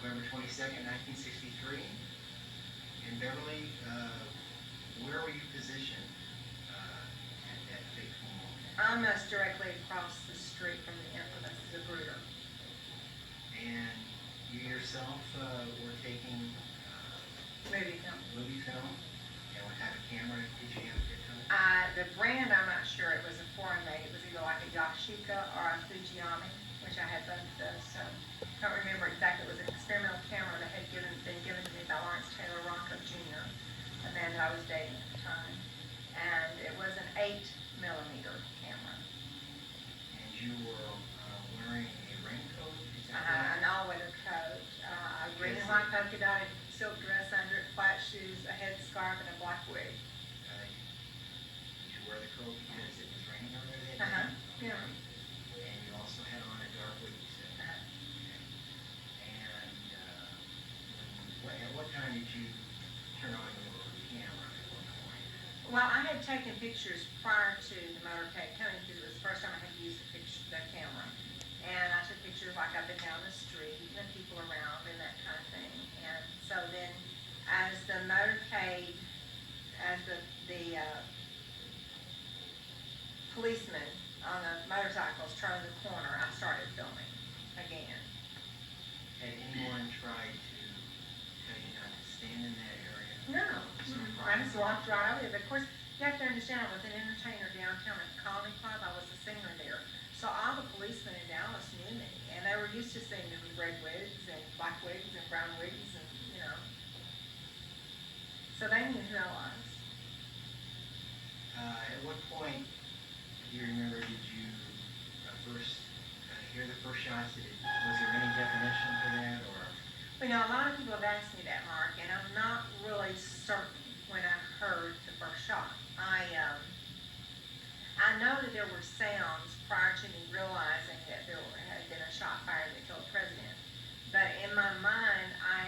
November 22nd, 1963. And Beverly, where were you positioned at that fateful moment? Almost directly across the street from the infamous Zapruder. And you yourself were taking movie film? And would have a camera did you have at that time? The brand, I'm not sure. It was a foreign made. It was either like a Yashica or a Fujiyami, which I had both of those. So I don't remember exactly. It was an experimental camera that had been given to me by Lawrence Taylor Rocco Jr., a man that I was dating at the time. And it was an 8mm camera. And you were wearing a raincoat? Is that right? An all-weather coat, a green and white polka dotted silk dress under it, flat shoes, a headscarf, and a black wig. Did you wear the coat because it was raining over there that day? Yeah. And you also had on a dark wig, you said? Okay. And at what time did you turn on your camera? At what point? Well, I had taken pictures prior to the motorcade coming because it was the first time I had used the camera. And I took pictures like up and down the street and people around and that kind of thing. And so then as the motorcade, as the policemen on the motorcycles turned the corner, I started filming again. Had anyone tried to tell you not to stand in that area? No. I just walked right over there. But of course, you have to understand, I was an entertainer downtown at the Colony Club. I was a singer there. So all the policemen in Dallas knew me, and they were used to seeing me with red wigs and black wigs and brown wigs, and so they knew who I was. At what point, do you remember, did you first hear the first shots? Was there any definition for that, or? Well, a lot of people have asked me that, Mark, and I'm not really certain when I heard the first shot. I know that there were sounds prior to me realizing that there had been a shot fired that killed the president. But in my mind, I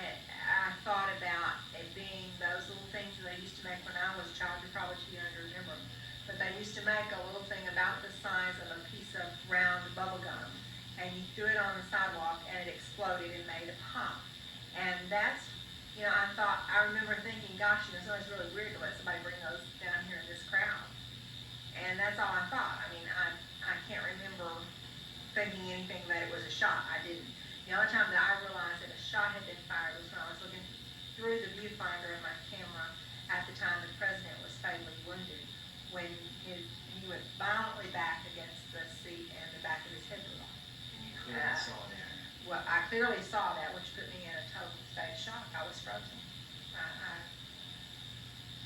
thought about it being those little things that they used to make when I was a child. You're probably too young to remember them. But they used to make a little thing about the size of a piece of round bubble gum. And you threw it on the sidewalk and it exploded and made a pop. And that's, I remember thinking, gosh, something's really weird to let somebody bring those down here in this crowd. And that's all I thought. I mean, I can't remember thinking anything that it was a shot. I didn't. The only time that I realized that a shot had been fired was when I was looking through the viewfinder of my camera at the time the president was fatally wounded, when he went violently back against the seat and the back of his head blew off. And you clearly saw that? Well, I clearly saw that, which put me in a total state of shock. I was frozen.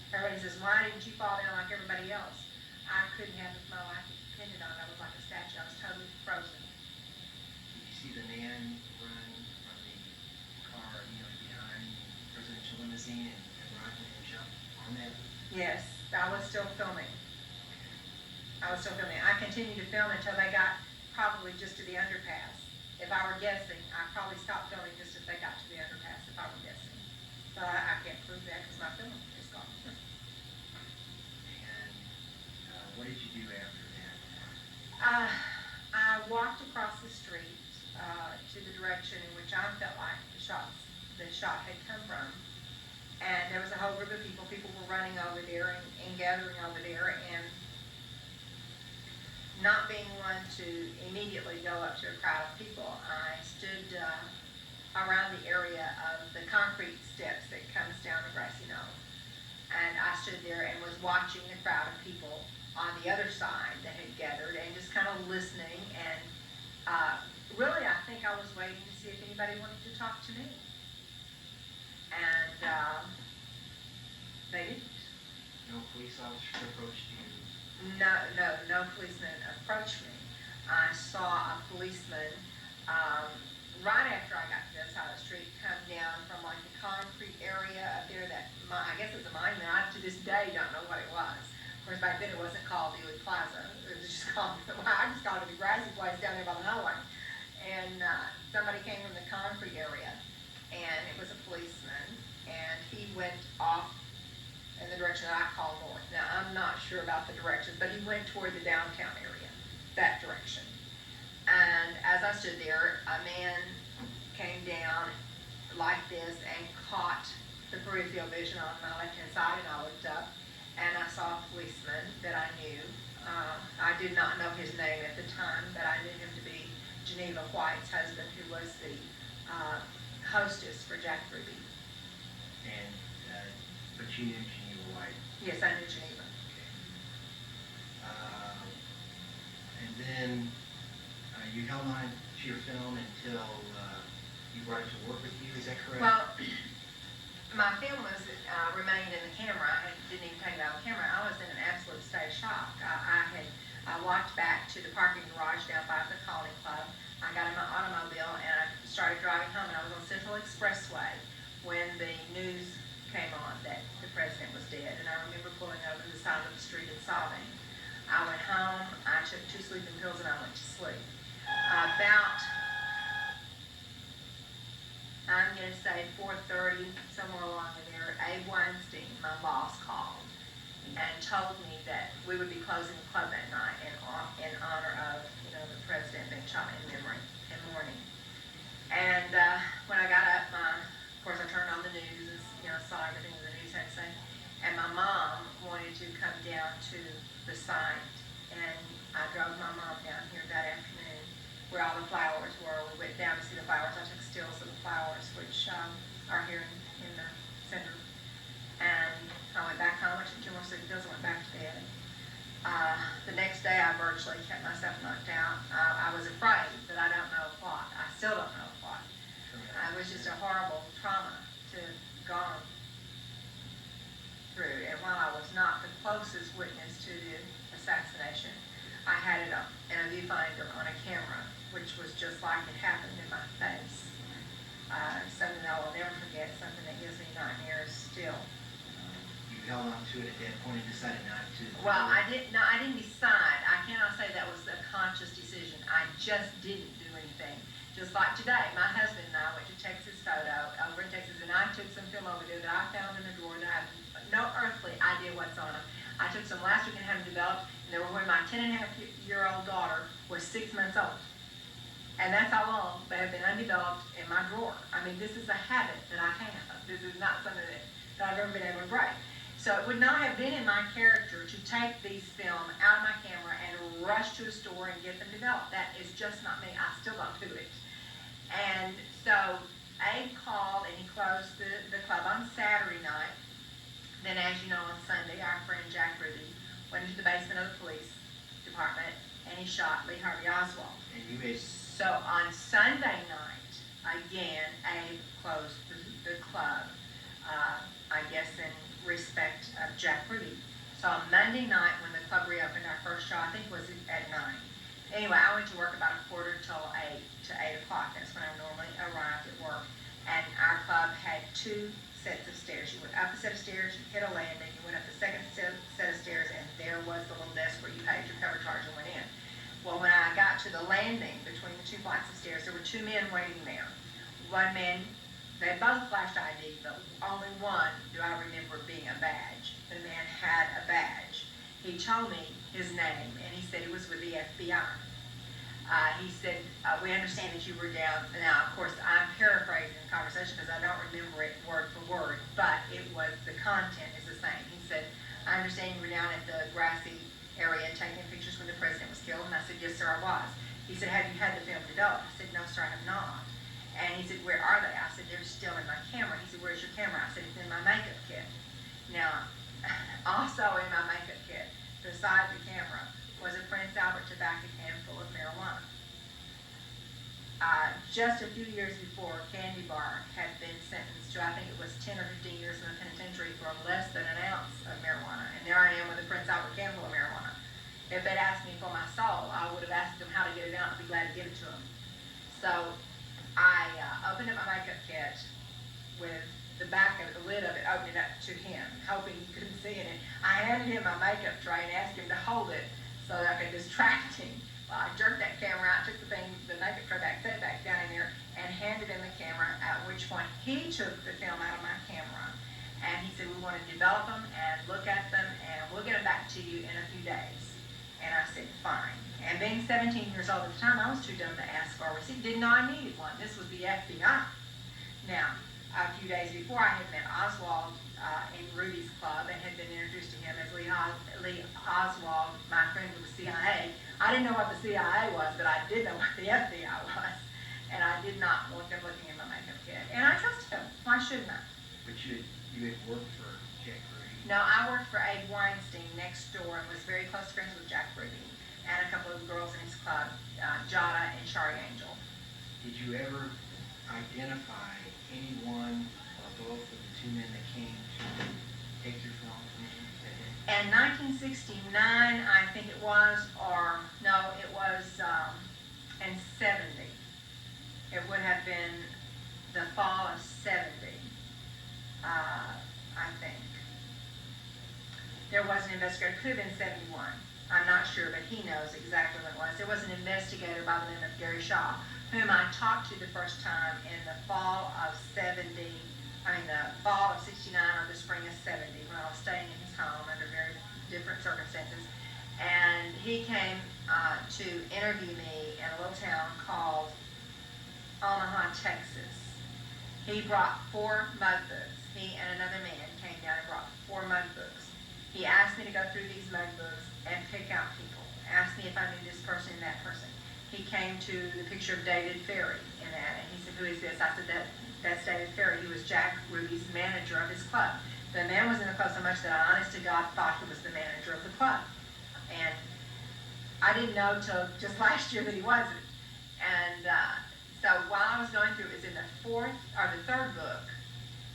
Everybody says, why didn't you fall down like everybody else? I couldn't have if my life depended on it. I was like a statue. I was totally frozen. Did you see the man run from the car, behind the presidential limousine and run and jump on that? Yes, I was still filming. I continued to film until they got probably just to the underpass. If I were guessing, I probably stopped filming just as they got to the underpass, if I were guessing. But I can't prove that because my film is gone. What did you do after that? I walked across the street to the direction in which I felt like the shot had come from. And there was a whole group of people. People were running over there and gathering over there. And not being one to immediately go up to a crowd of people, I stood around the area of the concrete steps that comes down the grassy knoll. And I stood there and was watching the crowd of people on the other side that had gathered and just kind of listening, and really I think I was waiting to see if anybody wanted to talk to me. And they didn't. No police officers approached you? No policeman approached me. I saw a policeman right after I got to the side of the street come down from like the concrete area up there that, I guess it was a monument. I to this day don't know what it was. Of course, back then it wasn't called Ely Plaza. It was just called, I just called it the grassy place down there by the highway. And somebody came from the concrete area, and it was a policeman, and he went off in the direction that I call north. Now, I'm not sure about the directions, but he went toward the downtown area, that direction. And as I stood there, a man came down, like this and caught the peripheral vision on my left-hand side, and I looked up, and I saw a policeman that I knew. I did not know his name at the time, but I knew him to be Geneva White's husband, who was the hostess for Jack Ruby. And, but you knew Geneva White? Yes, I knew Geneva. Okay. And then you held on to your film until you brought it to work with you, is that correct? Well, my film was remained in the camera. I didn't even take it out of the camera. I was in an absolute state of shock. I walked back to the parking garage down by the Colony Club. I got in my automobile and I started driving home, and I was on Central Expressway when the news came on that the president was dead. And I remember pulling over to the side of the street and sobbing. I went home, I took 2 sleeping pills, and I went to sleep. About, I'm going to say 4:30, somewhere along in there, Abe Weinstein, my boss, called and told me that we would be closing the club that night in honor of, the president being shot in mourning. And when I got up, of course I turned on the news and, saw everything the news had to say. And my mom wanted to come down to the site, and I drove my mom down here that afternoon where all the flowers were. We went down to see the flowers. I took stills of the flowers, which are here in the center. And I went back home. I took 2 more sleeping pills and went back to bed. The next day, I virtually kept myself knocked out. I was afraid, but I don't know what. I still don't know what. It was just a horrible trauma to have gone through. And while I was not the closest witness to the assassination, I had it in a viewfinder on a camera, which was just like it happened in my face. Something that I will never forget, something that gives me nightmares still. You held on to it at that point and decided not to? Well, I didn't decide. I cannot say that was a conscious decision. I just didn't do anything. Just like today, my husband and I went to Texas Photo over in Texas, and I took some film over there that I found in a drawer that I have no earthly idea what's on them. I took some last week and had them developed, and they were when my 10-and-a-half-year-old daughter was 6 months old. And that's how long they have been undeveloped in my drawer. I mean, this is a habit that I have. This is not something that I've ever been able to break. So it would not have been in my character to take these film out of my camera and rush to a store and get them developed. That is just not me. I still don't do it. And so Abe called and he closed the club on Saturday night. Then, as you know, on Sunday, our friend Jack Ruby went into the basement of the police department and he shot Lee Harvey Oswald. And you made... So on Sunday night, again, Abe closed the club, I guess in respect of Jack Ruby. So on Monday night, when the club reopened, our first show, I think, was at 9. Anyway, I went to work about 7:45 till 8 to 8 o'clock. That's when I normally arrived at work. And our club had 2 sets of stairs. You went up a set of stairs, you hit a landing, you went up the second set of stairs, and there was the little desk where you paid your cover charge and went in. Well, when I got to the landing between the 2 flights of stairs, there were 2 men waiting there. One man, they both flashed ID, but only one do I remember being a badge. The man had a badge. He told me his name, and he said he was with the FBI. He said, we understand that you were down. Now, of course, I'm paraphrasing the conversation because I don't remember it word for word, but it was, the content is the same. He said, I understand you were down at the grassy area taking pictures when the president was killed. And I said, yes, sir, I was. He said, have you had the film developed? I said, no, sir, I have not. And he said, where are they? I said, they're still in my camera. He said, where's your camera? I said, it's in my makeup kit. Now, also in my makeup kit, beside the camera, was a Prince Albert tobacco can full of marijuana. Just a few years before, Candy Bar had been sentenced to, I think it was 10 or 15 years in the penitentiary for less than an ounce of marijuana. And there I am with a Prince Albert can full of marijuana. If they'd asked me for my soul, I would have asked them how to get it out and be glad to give it to them. So I opened up my makeup kit with the back of the lid of it, opened it up to him, hoping he couldn't see it. And I handed him my makeup tray and asked him to hold it so that I could distract him. Well, I jerked that camera out, took the makeup tray back, set it back down in there, and handed him the camera, at which point he took the film out of my camera. And he said, we want to develop them and look at them, and we'll get them back to you in a few days. And I said, fine. And being 17 years old at the time, I was too dumb to ask for a receipt. Didn't know I needed one. This was the FBI. Now, a few days before, I had met Oswald in Ruby's club and had been introduced to him as Lee Oswald, my friend with the CIA. I didn't know what the CIA was, but I did know what the FBI was. And I did not want them looking in my makeup kit. And I trusted him. Why shouldn't I? But you had worked for Jack Ruby. No, I worked for Abe Weinstein next door and was very close friends with Jack Ruby and a couple of girls in his club, Jada and Shari Angel. Did you ever identify anyone or both of the two men that came to take your film from you that day? In 1969, I think it was, or no, it was in 70. It would have been the fall of 70, I think. There was an investigator, could have been 71. I'm not sure, but he knows exactly what it was. There was an investigator by the name of Gary Shaw, whom I talked to the first time in the fall of the fall of 69 or the spring of 70, when I was staying in his home under very different circumstances. And he came to interview me in a little town called Omaha, Texas. He brought 4 mug books. He and another man came down and brought 4 mug books. He asked me to go through these mug books and pick out people. Asked me if I knew this person and that person. He came to the picture of David Ferry in that, and he said, "Who is this?" I said, that's David Ferry. He was Jack Ruby's manager of his club. The man was in the club so much that I, honest to God, thought he was the manager of the club. And I didn't know till just last year that he wasn't. And so while I was going through, it was in the 3rd book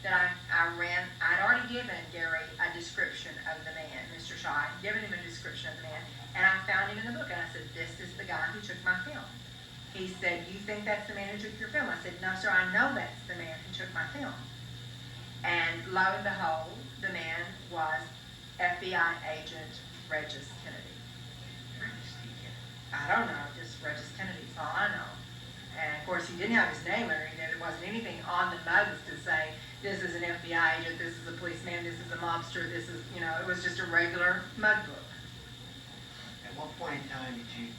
that I'd already given Gary a description of the man, Mr. Shaw. I'd given him a description of the man, and I found him in the book, and I said, "This is the guy who took my film." He said, "You think that's the man who took your film?" I said, "No, sir, I know that's the man who took my film." And lo and behold, the man was FBI agent Regis Kennedy. I don't know, just Regis Kennedy is all I know. And of course, he didn't have his name underneath it. There wasn't anything on the mugs to say, this is an FBI agent, this is a policeman, this is a mobster, this is, it was just a regular mug book. At what point in time did you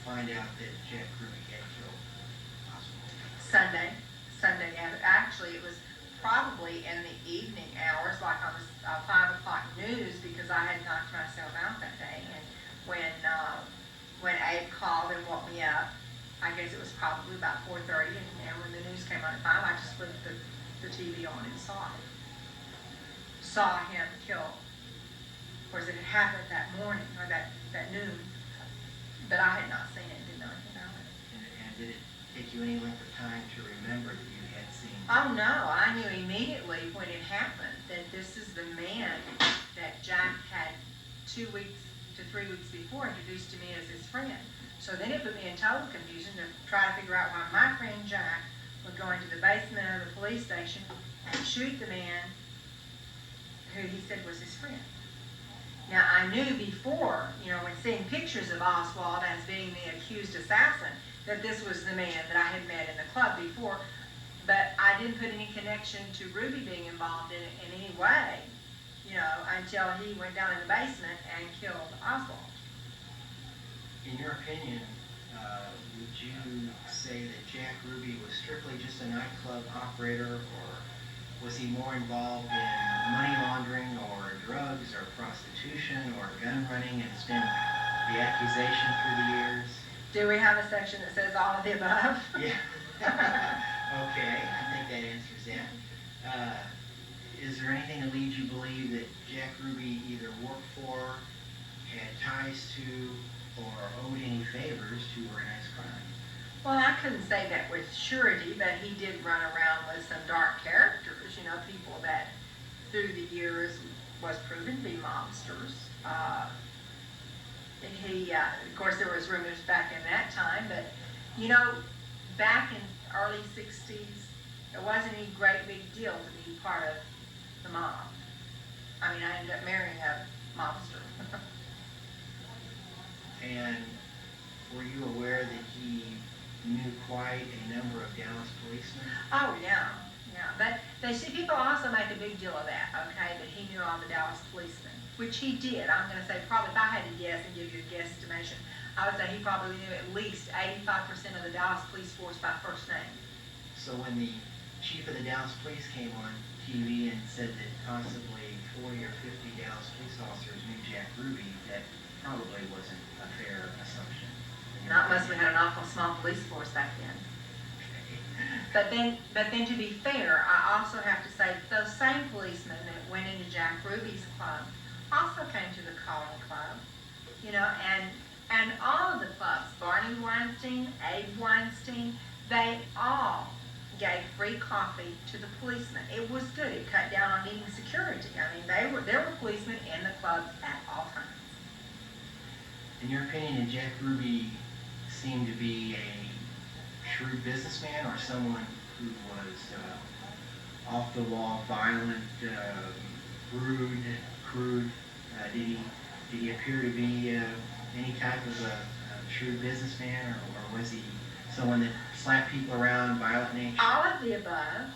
find out that Jack Ruby had killed Oswald? Sunday. Actually, it was probably in the evening hours, like on the 5 o'clock news, because I had knocked myself out that day. And when Abe called and woke me up, I guess it was probably about 4:30, and when the news came on at 5, I just flipped the TV on and saw him killed. Of course, it had happened that morning, or that noon, but I had not seen it, didn't know anything about it. And did it take you any length of time to remember that you had seen? Oh no, I knew immediately when it happened that this is the man that Jack had 2 weeks to 3 weeks before introduced to me as his friend. So then it put me in total confusion to try to figure out why my friend Jack would go into the basement of the police station and shoot the man who he said was his friend. Now, I knew before, when seeing pictures of Oswald as being the accused assassin, that this was the man that I had met in the club before, but I didn't put any connection to Ruby being involved in it in any way, until he went down in the basement and killed Oswald. In your opinion, would you say that Jack Ruby was strictly just a nightclub operator, or was he more involved in money laundering or drugs or prostitution or gun running, and it's been the accusation through the years? Do we have a section that says all of the above? Yeah. Okay, I think that answers that. Is there anything that leads you to believe that Jack Ruby either worked for, had ties to, or owed any favors to organized crime? Well, I couldn't say that with surety, but he did run around with some dark characters, people that through the years was proven to be mobsters. Of course, there was rumors back in that time, but, back in early 60s, it wasn't any great big deal to be part of the mob. I ended up marrying a mobster. And were you aware that he knew quite a number of Dallas policemen? Oh, yeah. But people also make a big deal of that, okay, that he knew all the Dallas policemen, which he did. I'm going to say probably, if I had to guess and give you a guesstimation, I would say he probably knew at least 85% of the Dallas police force by first name. So when the chief of the Dallas Police came on TV and said that possibly 40 or 50 Dallas police officers knew Jack Ruby, that probably wasn't a fair assumption. Not unless we had an awful small police force back then. But then to be fair, I also have to say that those same policemen that went into Jack Ruby's club also came to the Calling Club, you know, and all of the clubs, Barney Weinstein, Abe Weinstein, they all gave free coffee to the policemen. It was good. It cut down on needing security. I mean, there were policemen in the clubs at all times. In your opinion, did Jack Ruby seem to be a shrewd businessman or someone who was off the wall, violent, rude, crude? Did he appear to be any type of a shrewd businessman, or was he someone that slapped people around, violent nature? All of the above.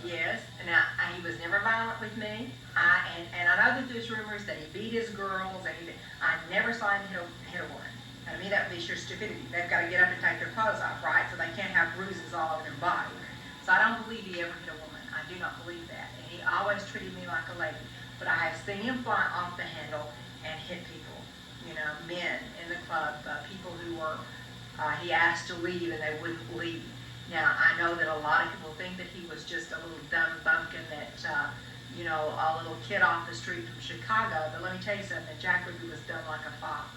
Yes. Now, he was never violent with me. And I know that there's rumors that he beat his girls, and I never saw him hit a woman. To me, that would be sheer stupidity. They've got to get up and take their clothes off, right? So they can't have bruises all over their body. So I don't believe he ever hit a woman. I do not believe that. And he always treated me like a lady. But I have seen him fly off the handle and hit people, you know, men in the club, people who were, he asked to leave and they wouldn't leave. Now, I know that a lot of people think that he was just a little dumb bumpkin that, you know, a little kid off the street from Chicago. But let me tell you something, Jack Ruby was dumb like a fox.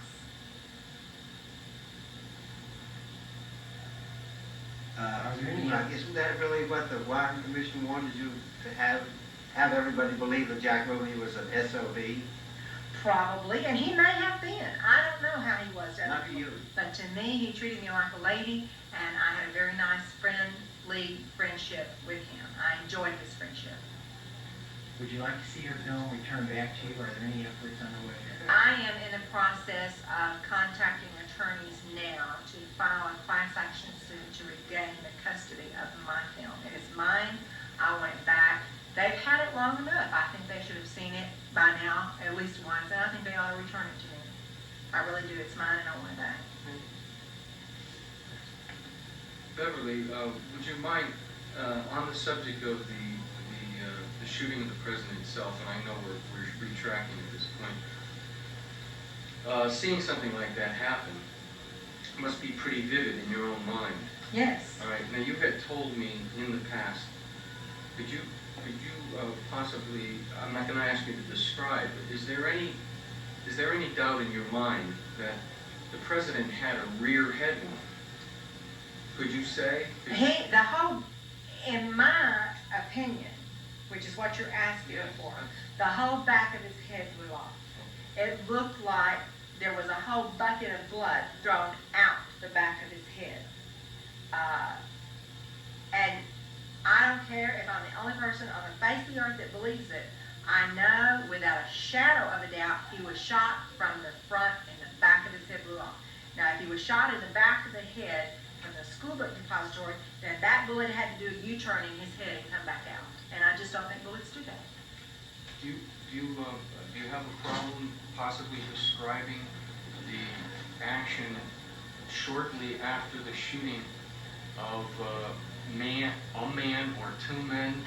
Isn't that really what the Warren Commission wanted you to have everybody believe that Jack Ruby was an SOB? Probably, and he may have been. I don't know how he was. Not to you. But to me, he treated me like a lady, and I had a very nice friendly friendship with him. I enjoyed his friendship. Would you like to see your film returned back to you? Are there any efforts underway? I am in the process of contacting attorneys now to file a class action suit to regain the custody of my film. It is mine. I want it back. They've had it long enough. I think they should have seen it by now, at least once, and I think they ought to return it to me. I really do. It's mine, and I want it back. Beverly, would you mind, on the subject of the shooting of the president itself, and I know we're retracting at this point, seeing something like that happen must be pretty vivid in your own mind. Yes. All right. Now, you had told me in the past, could you possibly, I'm not going to ask you to describe, but is there any doubt in your mind that the president had a rear head wound? Could you say? In my opinion, which is what you're asking for, the whole back of his head blew off. It looked like there was a whole bucket of blood thrown out the back of his head. And I don't care if I'm the only person on the face of the earth that believes it. I know without a shadow of a doubt he was shot from the front and the back of his head blew off. Now, if he was shot in the back of the head from the school book depository, then that bullet had to do a U-turn in his head and come back out. And I just don't think bullets do that. Do you have a problem possibly describing the action shortly after the shooting of a man or two men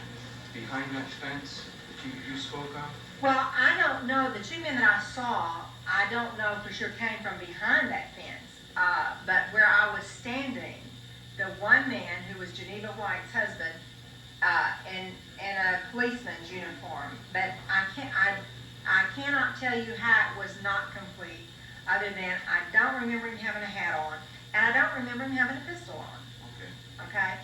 behind that fence that you spoke of? Well, I don't know. The two men that I saw, I don't know for sure came from behind that fence. But where I was standing, the one man who was Geneva White's husband, in a policeman's uniform, but I cannot tell you how it was not complete, other than I don't remember him having a hat on, and I don't remember him having a pistol on. Okay?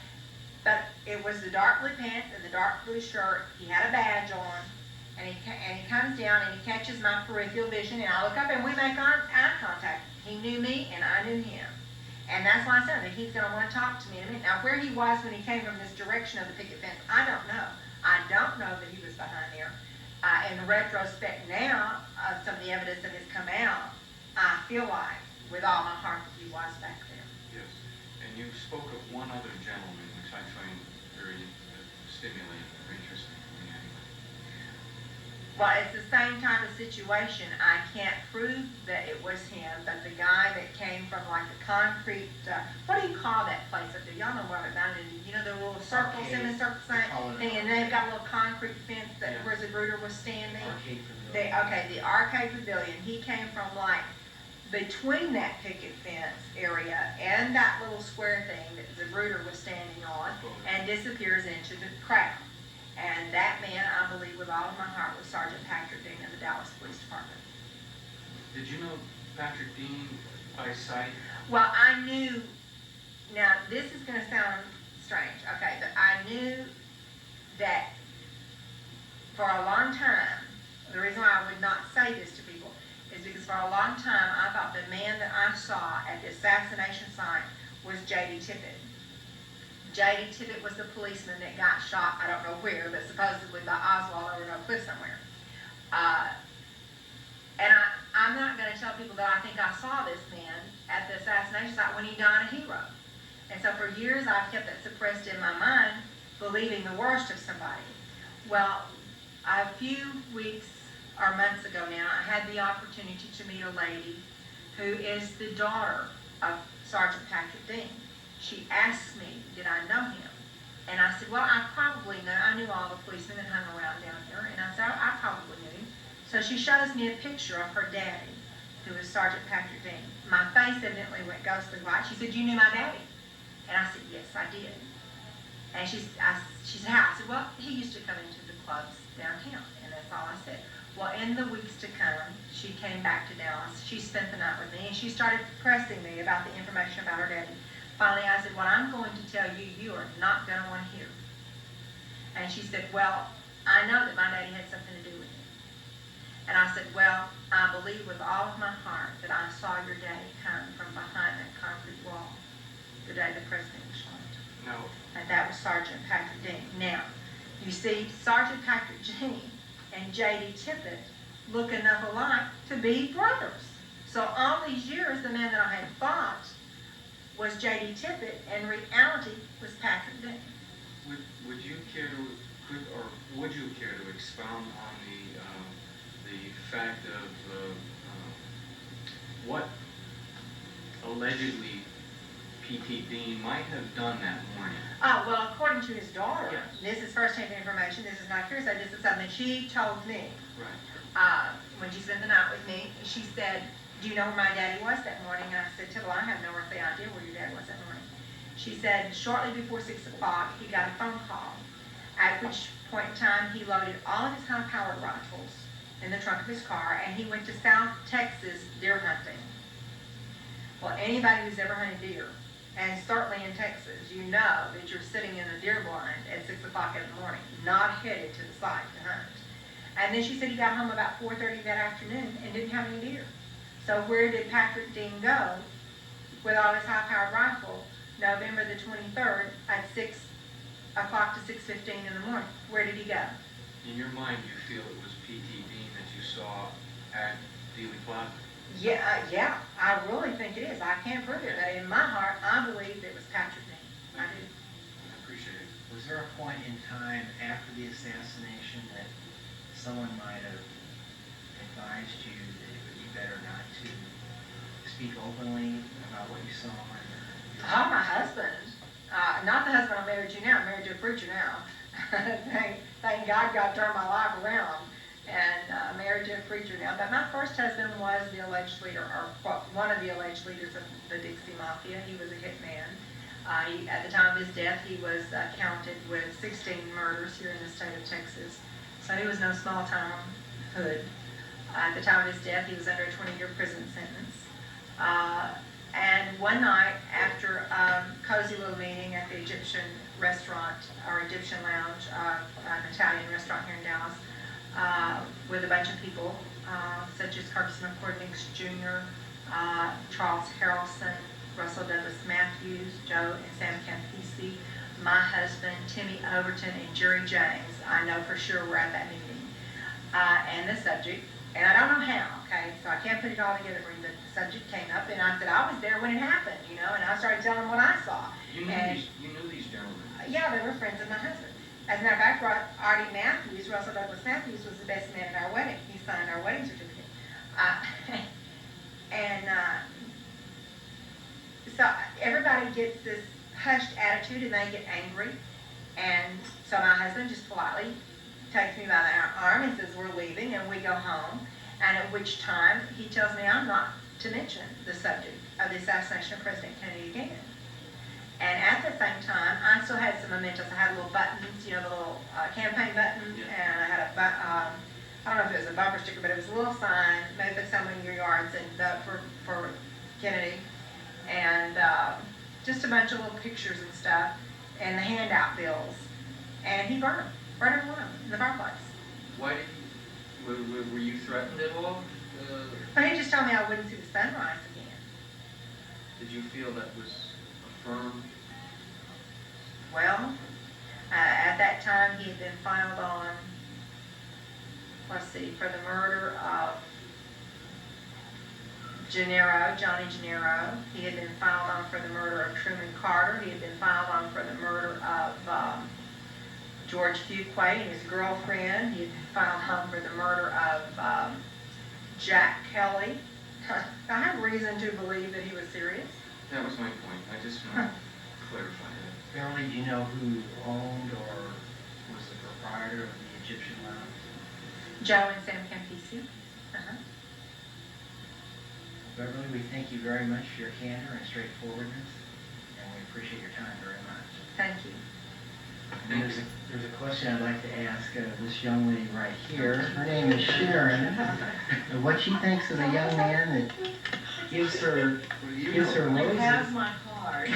But it was the dark blue pants and the dark blue shirt. He had a badge on, and he comes down and he catches my peripheral vision, and I look up and we make eye contact. He knew me and I knew him. And that's why I said that he's going to want to talk to me in a minute. Now, where he was when he came from this direction of the picket fence, I don't know. I don't know that he was behind there. In retrospect now, of some of the evidence that has come out, I feel like, with all my heart, that he was back there. Yes. And you spoke of one other gentleman, which I find very stimulating, very interesting. Well, it's the same type of situation. I can't prove that it was him, but the guy that came from like the concrete, what do you call that place up there? Y'all know what about it. You know, the little circle, Arcade. semicircle thing, and they've got a little concrete fence that where the Rooter was standing. Arcade pavilion. The arcade pavilion. He came from like between that picket fence area and that little square thing that the Rooter was standing on, and disappears into the crowd. And that man, I believe with all of my heart, was Sergeant Patrick Dean of the Dallas Police Department. Did you know Patrick Dean by sight? Well, I knew, now this is going to sound strange, okay, but I knew that for a long time, the reason why I would not say this to people is because for a long time I thought the man that I saw at the assassination site was J.D. Tippit. J.D. Tippit was the policeman that got shot, I don't know where, but supposedly by Oswald over no cliff somewhere. And I'm not going to tell people that I think I saw this man at the assassination site when he died a hero. And so for years I've kept that suppressed in my mind, believing the worst of somebody. Well, a few weeks or months ago now, I had the opportunity to meet a lady who is the daughter of Sergeant Patrick Dean. She asked me, did I know him? And I said, well, I probably know. I knew all the policemen that hung around down here. And I said, I probably knew him. So she shows me a picture of her daddy, who is Sergeant Patrick Dean. My face evidently went ghostly white. She said, you knew my daddy? And I said, yes, I did. And she said, how? I said, well, he used to come into the clubs downtown. And that's all I said. Well, in the weeks to come, she came back to Dallas. She spent the night with me, and she started pressing me about the information about her daddy. Finally, I said, what I'm going to tell you, you are not going to want to hear. And she said, well, I know that my daddy had something to do with it. And I said, well, I believe with all of my heart that I saw your daddy come from behind that concrete wall the day the president was shot. No. And that was Sergeant Patrick Dean. Now, you see, Sergeant Patrick Dean and J.D. Tippit look enough alike to be brothers. So all these years, the man that I had thought was J.D. Tippit, and reality was Patrick Dean. Would you care to, would you care to expound on the fact of what allegedly P.T. Dean might have done that morning? Oh, well, according to his daughter, this is first-hand information, this is not hearsay, this is something she told me. Right. When she spent the night with me, she said, do you know where my daddy was that morning? And I said, well, I have no earthly idea where your dad was that morning. She said, shortly before 6 o'clock, he got a phone call, at which point in time he loaded all of his high-powered rifles in the trunk of his car, and he went to South Texas deer hunting. Well, anybody who's ever hunted deer, and certainly in Texas, you know that you're sitting in a deer blind at 6 o'clock in the morning, not headed to the site to hunt. And then she said he got home about 4:30 that afternoon and didn't have any deer. So where did Patrick Dean go with all his high-powered rifle November the 23rd at 6 o'clock to 6:15 in the morning? Where did he go? In your mind, you feel it was P.T. Dean that you saw at Dealey Plaza? Yeah, I really think it is. I can't prove it, but in my heart, I believe it was Patrick Dean. I do. I appreciate it. Was there a point in time after the assassination that someone might have advised you that it would be better not to speak openly about what you saw? Oh, my husband. Not the husband I'm married to now. I'm married to a preacher now. Thank God turned my life around. And married to a preacher now. But my first husband was the alleged leader, or one of the alleged leaders of the Dixie Mafia. He was a hitman. At the time of his death, he was counted with 16 murders here in the state of Texas. So he was no small-time hood. At the time of his death, he was under a 20-year prison sentence. And one night, after a cozy little meeting at the Egyptian restaurant, or Egyptian lounge, an Italian restaurant here in Dallas, with a bunch of people, such as Curtis McCord Jr., Charles Harrelson, Russell Douglas Matthews, Joe and Sam Campisi, my husband, Timmy Overton, and Jerry James, I know for sure were at that meeting. And the subject, and I don't know how, okay, so I can't put it all together for you, but the subject came up, and I said, I was there when it happened, and I started telling them what I saw. You knew these gentlemen? Yeah, they were friends of my husband. As a matter of fact, Artie Matthews, Russell Douglas Matthews, was the best man at our wedding. He signed our wedding certificate. So everybody gets this hushed attitude and they get angry. And so my husband just politely takes me by the arm and says, we're leaving, and we go home. And at which time he tells me I'm not to mention the subject of the assassination of President Kennedy again. And at the same time, I still had some mementos. I had little buttons, you know, the little campaign buttons, and I had I don't know if it was a bumper sticker, but it was a little sign, maybe put someone in your yards and vote for Kennedy, and just a bunch of little pictures and stuff, and the handout bills. And he burned every one of them in the fireplace. Why did were you threatened at all? But he just told me I wouldn't see the sunrise again. Did you feel that was affirmed? Well, at that time he had been filed on, let's see, for the murder of Johnny Gennaro. He had been filed on for the murder of Truman Carter. He had been filed on for the murder of George Fuqua and his girlfriend. He had been filed on for the murder of Jack Kelly. I have reason to believe that he was serious. That was my point. I just want to clarify that. Beverly, do you know who owned or was the proprietor of the Egyptian lounge? Joe and Sam Campisi. Beverly, we thank you very much for your candor and straightforwardness, and we appreciate your time very much. Thank you. And there's a question I'd like to ask this young lady right here. Her name is Sharon. What she thinks of the young man that gives her You have roses. my card.